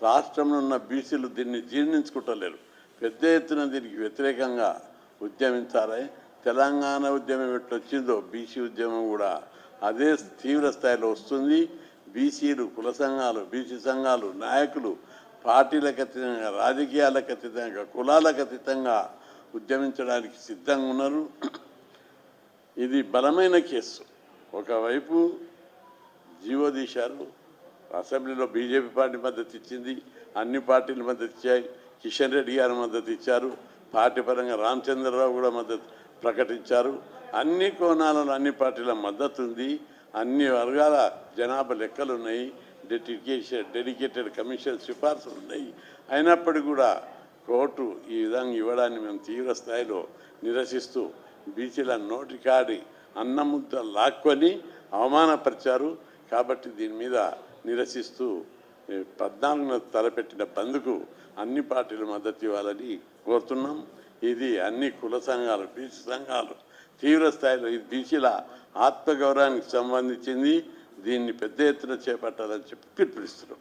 రాష్ట్రంలో ఉన్న బీసీలు దీన్ని జీర్ణించుకుంటలేరు. పెద్ద ఎత్తున దీనికి వ్యతిరేకంగా ఉద్యమించాలి. తెలంగాణ ఉద్యమం ఎట్లొచ్చిందో బీసీ ఉద్యమం కూడా అదే తీవ్ర స్థాయిలో వస్తుంది. బీసీలు, కుల సంఘాలు, బీసీ సంఘాలు, నాయకులు పార్టీలకు అతీతంగా, రాజకీయాలకు అతీతంగా, కులాలకు అతీతంగా ఉద్యమించడానికి సిద్ధంగా ఉన్నారు. ఇది బలమైన కేసు. ఒకవైపు జీవో తీశారు, అసెంబ్లీలో బీజేపీ పార్టీ మద్దతు ఇచ్చింది, అన్ని పార్టీలు మద్దతు ఇచ్చాయి, కిషన్ రెడ్డి గారు మద్దతు ఇచ్చారు, పార్టీ పరంగా రామచంద్రరావు కూడా మద్దతు ప్రకటించారు. అన్ని కోణాలలో అన్ని పార్టీల మద్దతు ఉంది. అన్ని వర్గాల జనాభా లెక్కలు ఉన్నాయి, డెడికేటెడ్ కమిషన్ సిఫార్సులు ఉన్నాయి. అయినప్పటికీ కూడా కోర్టు ఈ విధంగా ఇవ్వడాన్ని మేము తీవ్ర స్థాయిలో నిరసిస్తూ బీసీల నోటికాడి అన్నముద్ద లాక్కొని అవమానపరిచారు. కాబట్టి దీని మీద నిరసిస్తూ 14న తలపెట్టిన బంద్కు అన్ని పార్టీలు మద్దతు ఇవ్వాలని కోరుతున్నాం. ఇది అన్ని కుల సంఘాలు, బీసీ సంఘాలు తీవ్ర స్థాయిలో, ఇది బీసీల ఆత్మగౌరవానికి సంబంధించింది. దీన్ని పెద్ద ఎత్తున చేపట్టాలని చెప్పి పిలుపునిస్తున్నాం.